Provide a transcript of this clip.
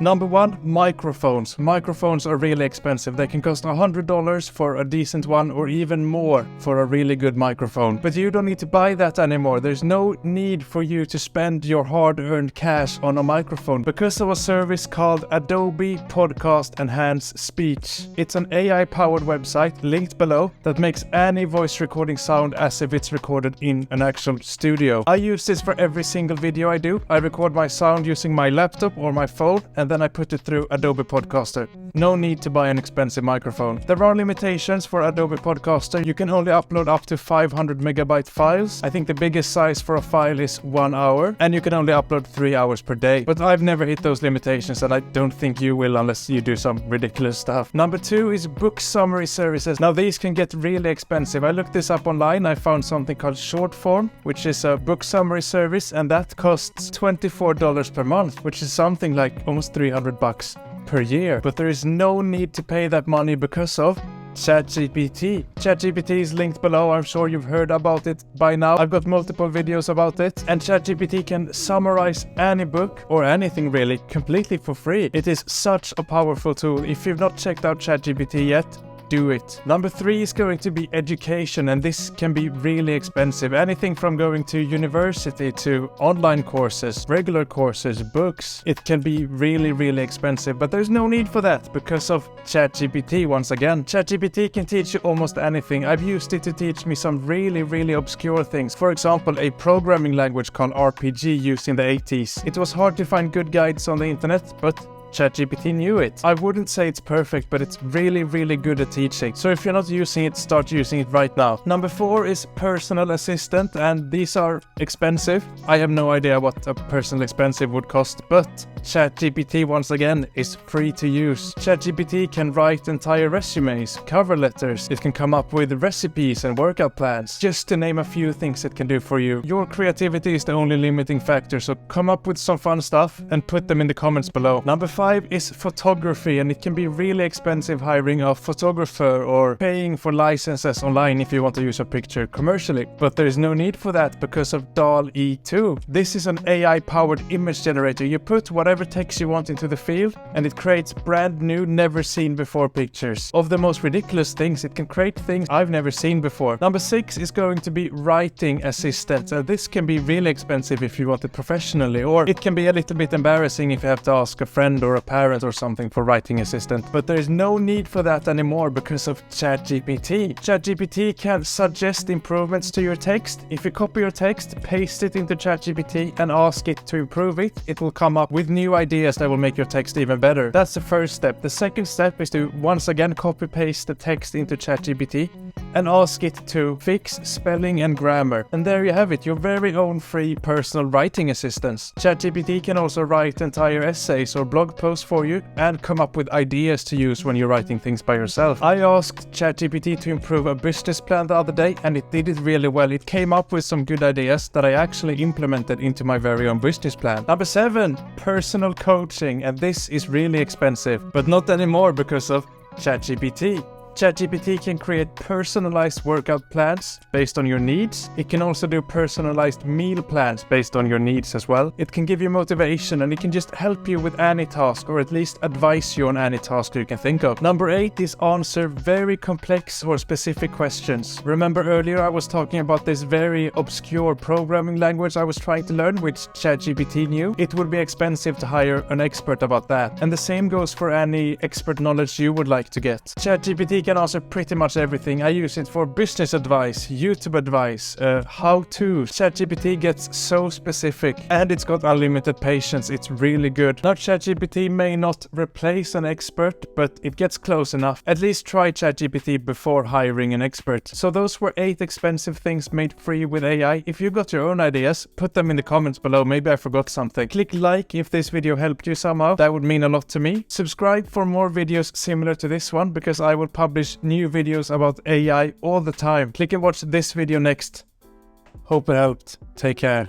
Number 1, microphones. Microphones are really expensive. They can cost $100 for a decent one or even more for a really good microphone. But you don't need to buy that anymore. There's no need for you to spend your hard-earned cash on a microphone because of a service called Adobe Podcast Enhance Speech. It's an AI-powered website linked below that makes any voice recording sound as if it's recorded in an actual studio. I use this for every single video I do. I record my sound using my laptop or my phone, and then I put it through Adobe Podcaster. No need to buy an expensive microphone. There are limitations for Adobe Podcaster. You can only upload up to 500 megabyte files. I think the biggest size for a file is 1 hour, and you can only upload 3 hours per day. But I've never hit those limitations, and I don't think you will unless you do some ridiculous stuff. Number 2 is book summary services. Now these can get really expensive. I looked this up online. I found something called Shortform, which is a book summary service, and that costs $24 per month, which is something like almost $300 per year. But there is no need to pay that money because of ChatGPT. ChatGPT is linked below. I'm sure you've heard about it by now. I've got multiple videos about it, and ChatGPT can summarize any book or anything really completely for free. It is such a powerful tool. If you've not checked out ChatGPT yet, do it. Number 3 is going to be education, and this can be really expensive. Anything from going to university to online courses, regular courses, books. It can be really expensive, but there's no need for that because of ChatGPT once again. ChatGPT can teach you almost anything. I've used it to teach me some really obscure things. For example, a programming language called RPG used in the 80s. It was hard to find good guides on the internet, but ChatGPT knew it. I wouldn't say it's perfect, but it's really good at teaching. So if you're not using it, start using it right now. Number 4 is personal assistant, and these are expensive. I have no idea what a personal expensive would cost, but ChatGPT once again is free to use. ChatGPT can write entire resumes, cover letters. It can come up with recipes and workout plans, just to name a few things it can do for you. Your creativity is the only limiting factor, so come up with some fun stuff and put them in the comments below. Number 5 is photography, and it can be really expensive hiring a photographer or paying for licenses online if you want to use a picture commercially. But there is no need for that because of DALL-E 2. This is an AI-powered image generator. You put whatever text you want into the field, and it creates brand new, never seen before pictures of the most ridiculous things. It can create things I've never seen before. Number 6 is going to be writing assistant. This can be really expensive if you want it professionally, or it can be a little bit embarrassing if you have to ask a friend or a parent or something for writing assistant. But there is no need for that anymore because of ChatGPT. ChatGPT can suggest improvements to your text. If you copy your text, paste it into ChatGPT and ask it to improve it, it will come up with new ideas that will make your text even better. That's the first step. The second step is to once again copy paste the text into ChatGPT and ask it to fix spelling and grammar. And there you have it, your very own free personal writing assistants. ChatGPT can also write entire essays or blog posts for you and come up with ideas to use when you're writing things by yourself. I asked ChatGPT to improve a business plan the other day, and it did it really well. It came up with some good ideas that I actually implemented into my very own business plan. Number 7, personal coaching, and this is really expensive, but not anymore because of ChatGPT. ChatGPT can create personalized workout plans based on your needs. It can also do personalized meal plans based on your needs as well. It can give you motivation, and it can just help you with any task, or at least advise you on any task you can think of. Number 8 is answer very complex or specific questions. Remember earlier I was talking about this very obscure programming language I was trying to learn, which ChatGPT knew? It would be expensive to hire an expert about that. And the same goes for any expert knowledge you would like to get. ChatGPT can answer pretty much everything. I use it for business advice, YouTube advice, how-to. ChatGPT gets so specific, and it's got unlimited patience. It's really good. Now, ChatGPT may not replace an expert, but it gets close enough. At least try ChatGPT before hiring an expert. So those were 8 expensive things made free with AI. If you got your own ideas, put them in the comments below. Maybe I forgot something. Click like if this video helped you somehow. That would mean a lot to me. Subscribe for more videos similar to this one, because I will publish new videos about AI all the time. Click and watch this video next. Hope it helped. Take care.